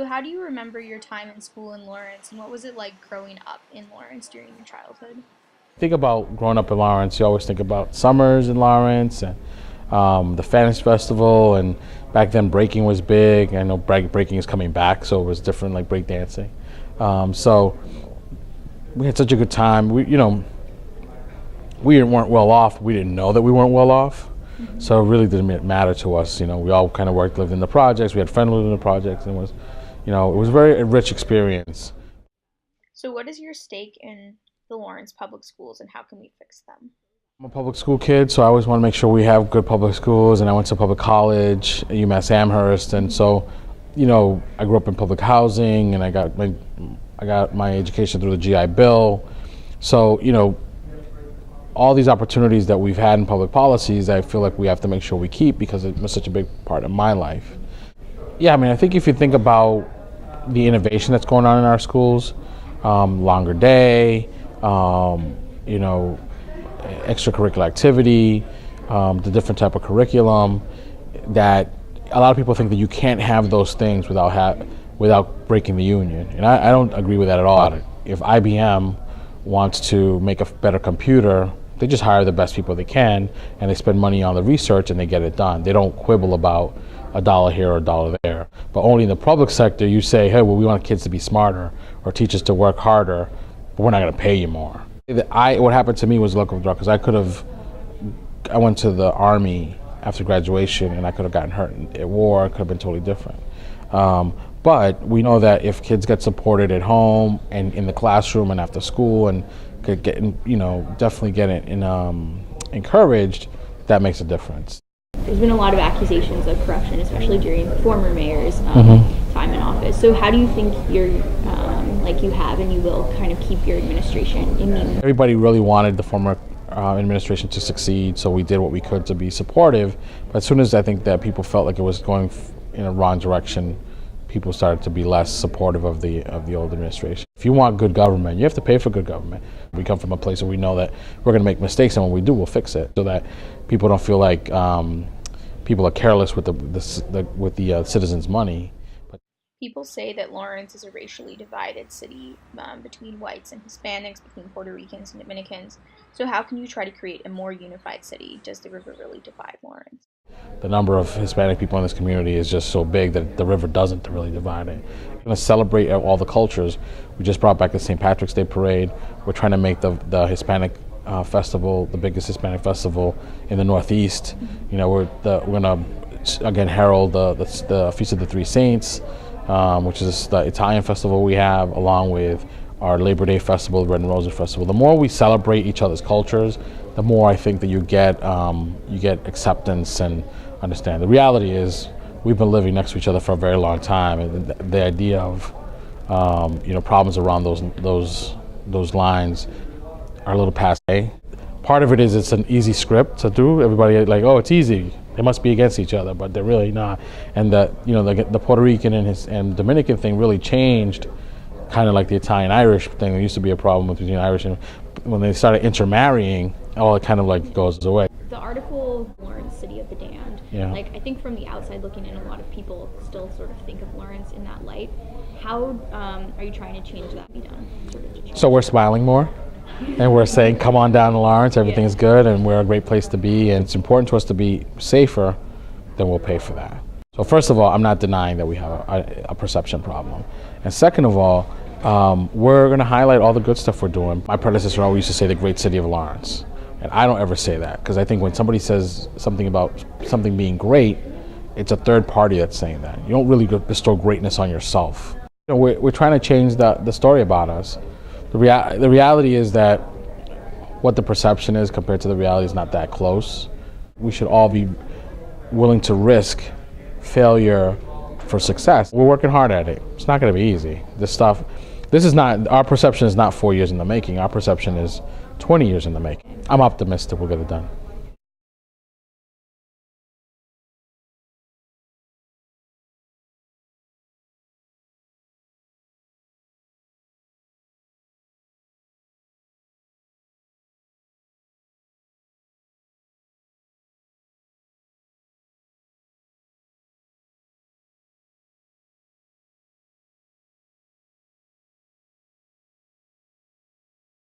So how do you remember your time in school in Lawrence, and what was it like growing up in Lawrence during your childhood? Think about growing up in Lawrence, you always think about summers in Lawrence and the Fantasy Festival. And back then, breaking was big. I know breaking is coming back, so it was different, like breakdancing. So we had such a good time. We weren't well off. We didn't know that we weren't well off. So it really didn't matter to us. We all kind of lived in the projects. We had friends living in the projects, and it was a very rich experience. So what is your stake in the Lawrence public schools, and how can we fix them? I'm a public school kid, so I always want to make sure we have good public schools, and I went to public college, UMass Amherst, and so, I grew up in public housing, and I got my education through the GI Bill. So, all these opportunities that we've had in public policies, I feel like we have to make sure we keep because it was such a big part of my life. Yeah, I think if you think about the innovation that's going on in our schools, longer day, extracurricular activity, the different type of curriculum, that a lot of people think that you can't have those things without breaking the union. And I don't agree with that at all. If IBM wants to make a better computer, they just hire the best people they can, and they spend money on the research, and they get it done. They don't quibble about a dollar here or a dollar there. But only in the public sector, you say, hey, well, we want kids to be smarter or teachers to work harder, but we're not going to pay you more. What happened to me was luck of the draw, because I went to the Army after graduation, and I could have gotten hurt at war. It could have been totally different. But we know that if kids get supported at home and in the classroom and after school, and could get, definitely get it encouraged, that makes a difference. There's been a lot of accusations of corruption, especially during former mayor's time in office. So how do you think you have and you will kind of keep your administration immune? Everybody really wanted the former administration to succeed, so we did what we could to be supportive. But as soon as I think that people felt like it was going in a wrong direction, people started to be less supportive of the old administration. If you want good government, you have to pay for good government. We come from a place where we know that we're going to make mistakes, and when we do, we'll fix it, so that people don't feel like people are careless with the citizens' money. People say that Lawrence is a racially divided city between whites and Hispanics, between Puerto Ricans and Dominicans. So how can you try to create a more unified city? Does the river really divide Lawrence? The number of Hispanic people in this community is just so big that the river doesn't really divide it. We're going to celebrate all the cultures. We just brought back the St. Patrick's Day Parade. We're trying to make the Hispanic festival the biggest Hispanic festival in the Northeast. We're going to again herald the Feast of the Three Saints, which is the Italian festival we have, along with our Labor Day festival, the Red and Roses Festival. The more we celebrate each other's cultures, the more I think that you get acceptance and understand. The reality is, we've been living next to each other for a very long time, and the idea of problems around those lines are a little passé. Part of it is it's an easy script to do. Everybody oh, it's easy. They must be against each other, but they're really not. And the Puerto Rican and Dominican thing really changed, kind of like the Italian-Irish thing. There used to be a problem between Irish, and when they started intermarrying, all it kind of goes away. The article, Lawrence, City of the Damned, I think from the outside looking in, a lot of people still sort of think of Lawrence in that light. How are you trying to change that? So we're smiling more, and we're saying, come on down to Lawrence, everything's good, and we're a great place to be, and it's important to us to be safer, then we'll pay for that. So first of all, I'm not denying that we have a perception problem. And second of all, we're going to highlight all the good stuff we're doing. My predecessor always used to say the great city of Lawrence. And I don't ever say that, because I think when somebody says something about something being great, it's a third party that's saying that. You don't really bestow greatness on yourself. We're trying to change the story about us. The reality is that what the perception is compared to the reality is not that close. We should all be willing to risk failure for success. We're working hard at it. It's not going to be easy. Our perception is not 4 years in the making. Our perception is 20 years in the making. I'm optimistic we'll get it done.